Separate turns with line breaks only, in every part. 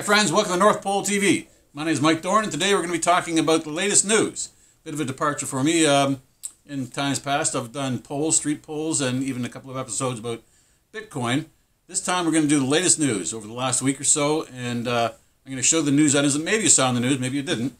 friends, welcome to North Pole TV. My name is Mike Doran, and today we're going to be talking about the latest news. Bit of a departure for me. In times past, I've done polls, street polls, and even a couple of episodes about Bitcoin. This time we're going to do the latest news over the last week or so, and I'm going to show the news items that maybe you saw in the news, maybe you didn't.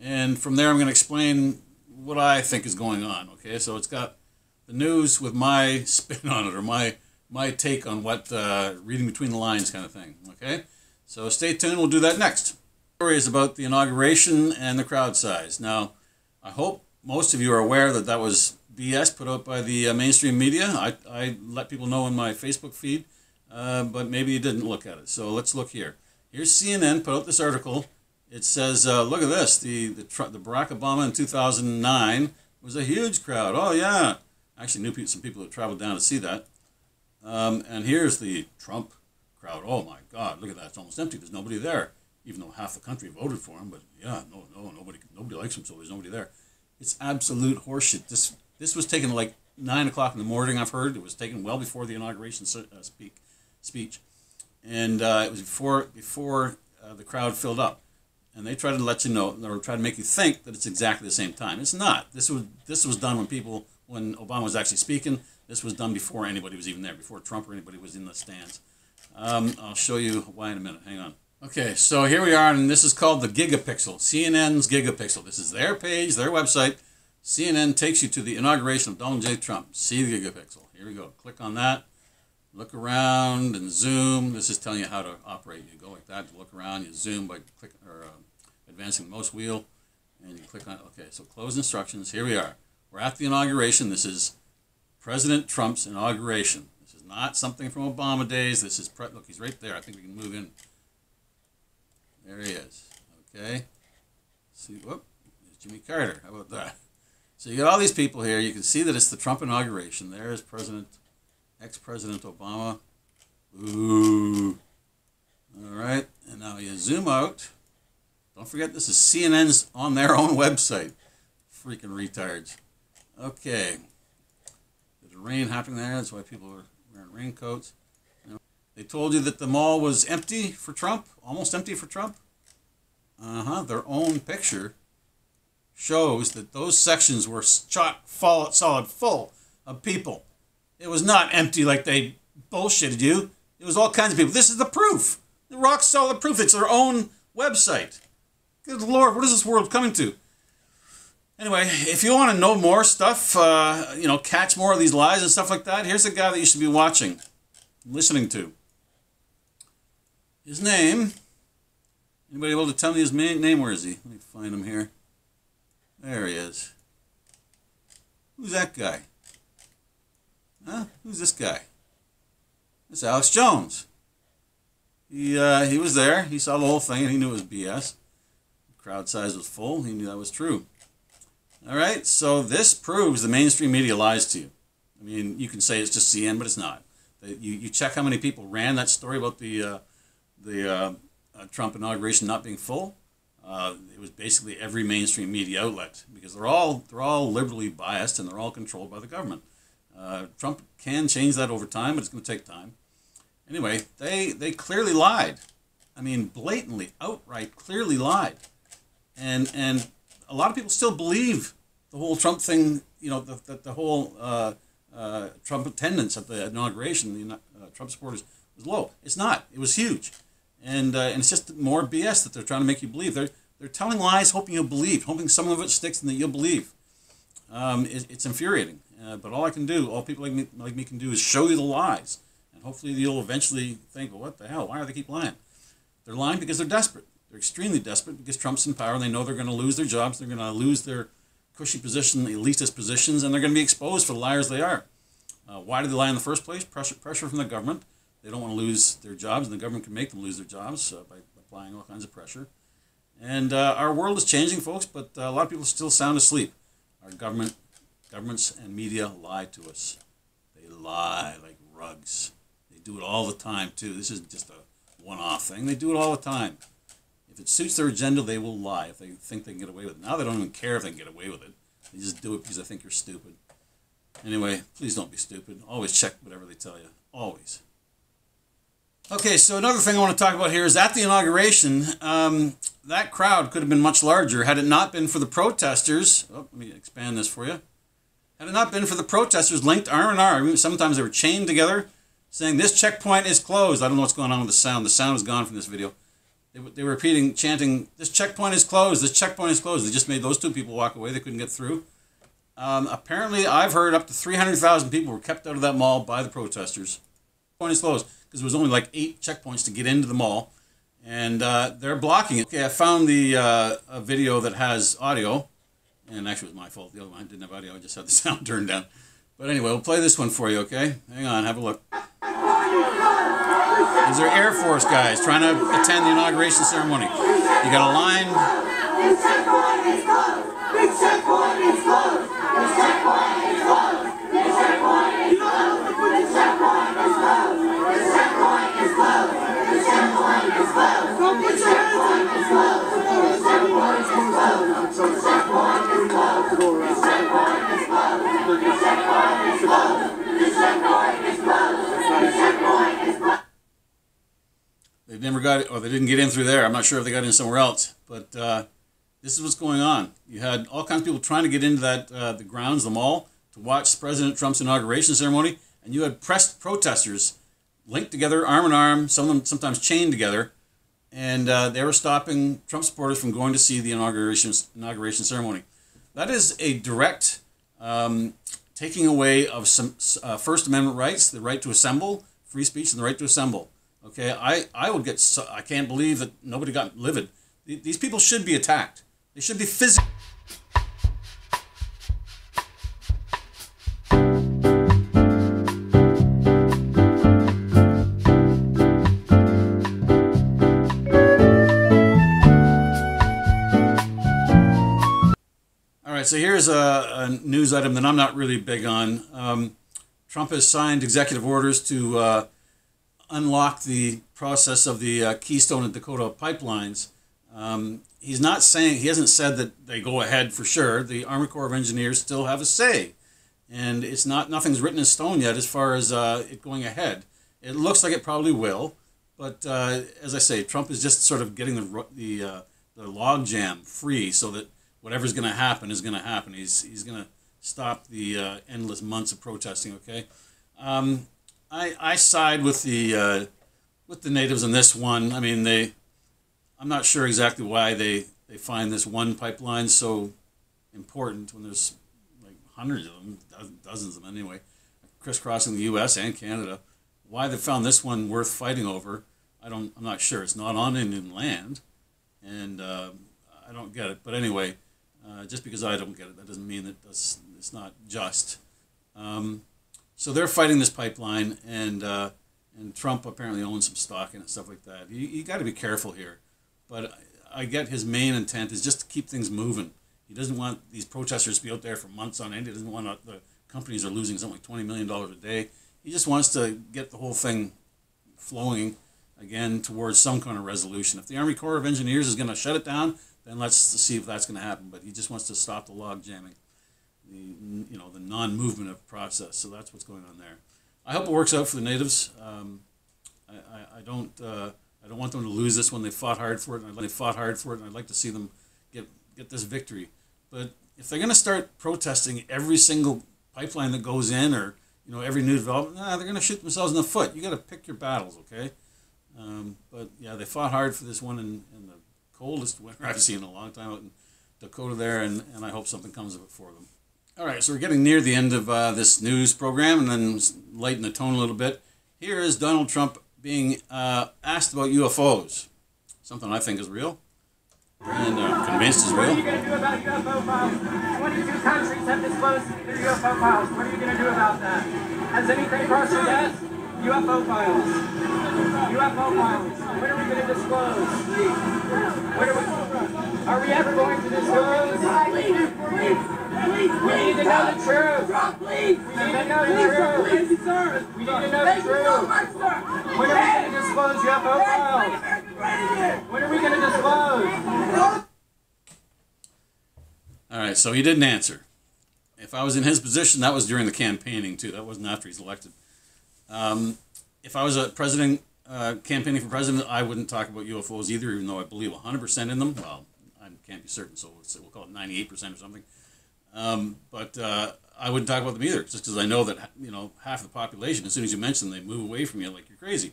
And from there I'm going to explain what I think is going on. Okay, so it's got the news with my spin on it, or my take on what reading between the lines kind of thing. Okay, so stay tuned, we'll do that next. The story is about the inauguration and the crowd size. Now, I hope most of you are aware that that was BS put out by the mainstream media. I let people know in my Facebook feed, but maybe you didn't look at it. So let's look here. Here's CNN put out this article. It says, look at this, the Barack Obama in 2009 was a huge crowd. Oh yeah, I actually knew some people that traveled down to see that. And here's the Trump crowd. Oh my God, look at that, it's almost empty. There's nobody there, even though half the country voted for him. But yeah, nobody likes him, so there's nobody there. It's absolute horseshit. This was taken like 9 o'clock in the morning, I've heard. It was taken well before the inauguration speech. And it was before the crowd filled up. And they try to let you know, or try to make you think that it's exactly the same time. It's not. This was done when Obama was actually speaking. This was done before anybody was even there, before Trump or anybody was in the stands. I'll show you why in a minute. Hang on. Okay, so here we are, and this is called the Gigapixel, CNN's Gigapixel. This is their page, their website. CNN takes you to the inauguration of Donald J. Trump. See the Gigapixel. Here we go. Click on that. Look around and zoom. This is telling you how to operate. You go like that to look around. You zoom by advancing the mouse wheel, and you click on it. Okay, so close instructions. Here we are. We're at the inauguration. This is President Trump's inauguration. This is not something from Obama days. This is look, he's right there. I think we can move in. There he is. Okay. See, whoop, there's Jimmy Carter. How about that? So you got all these people here. You can see that it's the Trump inauguration. There's ex-President Obama. Ooh. All right. And now you zoom out. Don't forget, this is CNN's on their own website. Freaking retards. Okay. There's rain happening there. That's why people are wearing raincoats. They told you that the mall was empty for Trump, almost empty for Trump. Their own picture shows that those sections were solid full of people. It was not empty like they bullshitted you. It was all kinds of people. This is the proof. The rock solid proof. It's their own website. Good Lord, what is this world coming to? Anyway, if you want to know more stuff, catch more of these lies and stuff like that, here's a guy that you should be watching, listening to. His name, anybody able to tell me his name? Where is he? Let me find him here. There he is. Who's that guy? Huh? Who's this guy? It's Alex Jones. He was there. He saw the whole thing and he knew it was BS. The crowd size was full. He knew that was true. All right, so this proves the mainstream media lies to you. I mean, you can say it's just CNN, but it's not. You check how many people ran that story about the Trump inauguration not being full. It was basically every mainstream media outlet, because they're all liberally biased and they're all controlled by the government. Trump can change that over time, but it's going to take time. Anyway, they clearly lied. I mean, blatantly, outright, clearly lied. And a lot of people still believe the whole Trump thing, the whole Trump attendance at the inauguration, the Trump supporters, was low. It's not. It was huge. And it's just more BS that they're trying to make you believe. They're telling lies, hoping you'll believe, hoping some of it sticks and that you'll believe. It's infuriating. But all people like me can do is show you the lies. And hopefully you'll eventually think, well, what the hell? Why do they keep lying? They're lying because they're desperate. They're extremely desperate because Trump's in power and they know they're going to lose their jobs. They're going to lose their cushy position, elitist positions, and they're going to be exposed for the liars they are. Why do they lie in the first place? Pressure from the government. They don't want to lose their jobs, and the government can make them lose their jobs by applying all kinds of pressure. And our world is changing, folks, but a lot of people still sound asleep. Our governments and media lie to us. They lie like rugs. They do it all the time, too. This isn't just a one-off thing. They do it all the time. If it suits their agenda, they will lie if they think they can get away with it. Now they don't even care if they can get away with it. They just do it because they think you're stupid. Anyway, please don't be stupid. Always check whatever they tell you. Always. Okay, so another thing I want to talk about here is at the inauguration, that crowd could have been much larger had it not been for the protesters. Oh, let me expand this for you. Had it not been for the protesters linked arm in arm, sometimes they were chained together, saying, "This checkpoint is closed." I don't know what's going on with the sound. The sound is gone from this video. They were repeating, chanting, "This checkpoint is closed. This checkpoint is closed." They just made those two people walk away. They couldn't get through. Apparently, I've heard up to 300,000 people were kept out of that mall by the protesters. The point is closed because there was only like 8 checkpoints to get into the mall, and they're blocking it. Okay, I found the a video that has audio, and actually it was my fault. The other one didn't have audio. I just had the sound turned down. But anyway, we'll play this one for you, okay? Hang on, have a look. These are Air Force guys trying to attend the inauguration ceremony. You got a line.
This checkpoint is closed! This checkpoint is closed! This checkpoint is closed! This checkpoint is closed! This checkpoint is closed! This checkpoint is closed! This checkpoint is closed! This checkpoint is closed! This checkpoint is closed! This checkpoint is closed! This checkpoint is closed! This checkpoint is closed! This checkpoint is closed! This checkpoint is closed!
They never got it, or they didn't get in through there. I'm not sure if they got in somewhere else, but this is what's going on. You had all kinds of people trying to get into that the grounds, the mall, to watch President Trump's inauguration ceremony, and you had protesters linked together, arm in arm, some of them sometimes chained together, and they were stopping Trump supporters from going to see the inauguration ceremony. That is a direct taking away of some First Amendment rights, the right to assemble, free speech, and the right to assemble. Okay, I would get. I can't believe that nobody got livid. These people should be attacked. They should be physically. All right, so here's a news item that I'm not really big on. Trump has signed executive orders to unlock the process of the Keystone and Dakota pipelines. He's not saying, he hasn't said that they go ahead for sure. The Army Corps of Engineers still have a say, and it's not, nothing's written in stone yet as far as it going ahead. It looks like it probably will, but as I say, Trump is just sort of getting the log jam free so that whatever's going to happen is going to happen. He's going to stop the endless months of protesting. Okay, I side with the natives on this one. I mean, I'm not sure exactly why they find this one pipeline so important when there's like hundreds of them, dozens of them anyway, crisscrossing the U.S. and Canada. Why they found this one worth fighting over, I'm not sure. It's not on Indian land, and I don't get it. But anyway, just because I don't get it, that doesn't mean that it's not just. So they're fighting this pipeline, and Trump apparently owns some stock in it, stuff like that. You got to be careful here. But I get his main intent is just to keep things moving. He doesn't want these protesters to be out there for months on end. He doesn't want the companies are losing something like $20 million a day. He just wants to get the whole thing flowing again towards some kind of resolution. If the Army Corps of Engineers is going to shut it down, then let's see if that's going to happen. But he just wants to stop the log jamming, the non-movement of process. So that's what's going on there. I hope it works out for the natives. I don't want them to lose this one. They fought hard for it, and I'd like to see them get this victory. But if they're going to start protesting every single pipeline that goes in, or every new development, they're going to shoot themselves in the foot. You got to pick your battles, okay? But yeah, they fought hard for this one in the coldest winter I've seen in a long time out in Dakota there, and I hope something comes of it for them. All right, so we're getting near the end of this news program, and then lighten the tone a little bit. Here is Donald Trump being asked about UFOs, something I think is real, and convinced is real.
What are you going to do about UFO files? 22 countries have disclosed their UFO files. What are you going to do about that? Has anything crossed your desk? UFO files. UFO files. When are we going to disclose? Are we ever going to disclose? We need to know the truth. We need to know the truth. We need to know the truth. When are we going to disclose UFO files? When are we going to disclose?
All right, so he didn't answer. If I was in his position, that was during the campaigning too. That wasn't after he's elected. If I was a president campaigning for president, I wouldn't talk about UFOs either, even though I believe 100% in them. Well, I can't be certain, so we'll call it 98% or something. But I wouldn't talk about them either, just because I know that, you know, half the population, as soon as you mention them, they move away from you like you're crazy.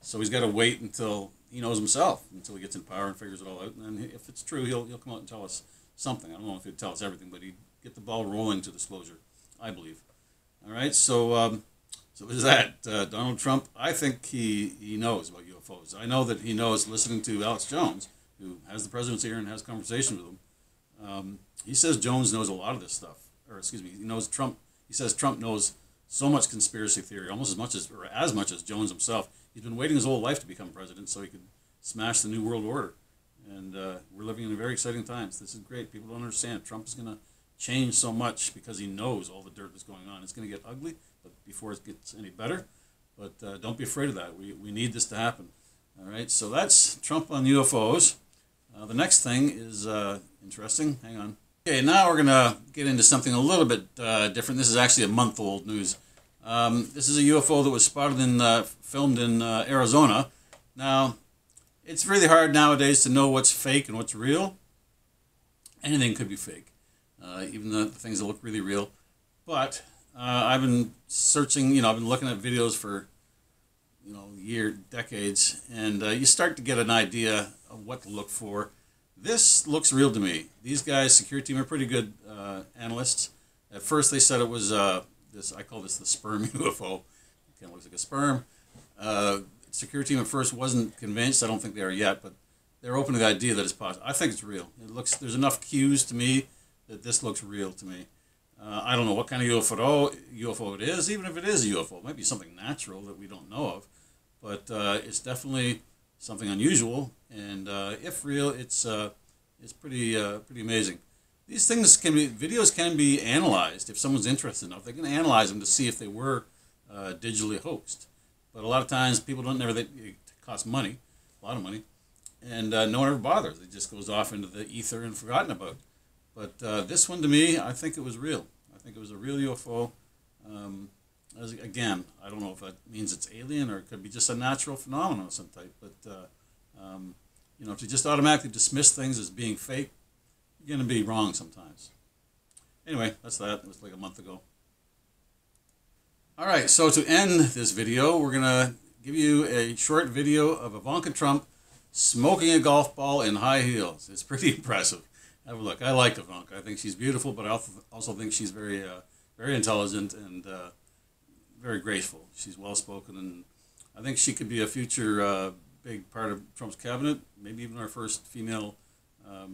So he's got to wait until he knows himself, until he gets in power and figures it all out. And then if it's true, he'll come out and tell us something. I don't know if he'd tell us everything, but he'd get the ball rolling to disclosure, I believe. All right, so with that, Donald Trump, I think he knows about UFOs. I know that he knows, listening to Alex Jones, who has the president's ear and has conversations with him. He says Jones knows a lot of this stuff. Or excuse me, he knows Trump. He says Trump knows so much conspiracy theory, almost as much as Jones himself. He's been waiting his whole life to become president so he could smash the New World Order. And we're living in very exciting times. This is great. People don't understand. Trump is going to change so much because he knows all the dirt that's going on. It's going to get ugly, but before it gets any better. But don't be afraid of that. We need this to happen. All right, so that's Trump on UFOs. The next thing is interesting. Hang on. Okay, now we're going to get into something a little bit different. This is actually a month-old news. This is a UFO that was spotted and filmed in Arizona. Now, it's really hard nowadays to know what's fake and what's real. Anything could be fake, even the things that look really real. But I've been searching, I've been looking at videos for, decades, and you start to get an idea of what to look for. This looks real to me. These guys, security team, are pretty good analysts. At first they said it was I call this the Sperm Ufo. It kind of looks like a sperm. Security team at first wasn't convinced. I don't think they are yet, but they're open to the idea that it's possible. I think it's real. There's enough cues to me that this looks real to me. I don't know what kind of UFO it is. Even if it is a UFO, it might be something natural that we don't know of. But it's definitely something unusual, and if real, it's pretty amazing. These videos can be analyzed if someone's interested enough. They can analyze them to see if they were digitally hoaxed. But a lot of times people don't it costs money, a lot of money, and no one ever bothers. It just goes off into the ether and forgotten about. But this one, to me, I think it was real. I think it was a real UFO. Again, I don't know if that means it's alien or it could be just a natural phenomenon of some type. But to just automatically dismiss things as being fake, you're going to be wrong sometimes. Anyway, that's that. It was like a month ago. All right, so to end this video, we're going to give you a short video of Ivanka Trump smoking a golf ball in high heels. It's pretty impressive. Have a look. I like Ivanka. I think she's beautiful, but I also think she's very intelligent and very graceful. She's well-spoken, and I think she could be a future big part of Trump's cabinet, maybe even our first female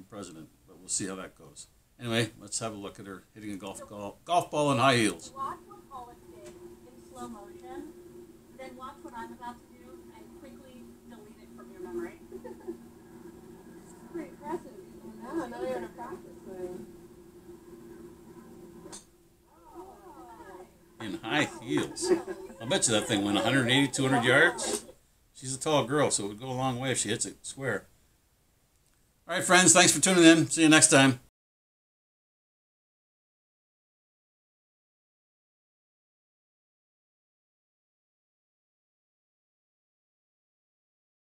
president, but we'll see how that goes. Anyway, let's have a look at her hitting a golf ball in high heels.
Watch what Paula did in slow motion, then watch what I'm about to do and quickly delete it from your memory.
Pretty impressive. No, now you're in a practice thing.
In high heels. I'll bet you that thing went 180, 200 yards. She's a tall girl, so it would go a long way if she hits it square. All right, friends, thanks for tuning in. See you next time.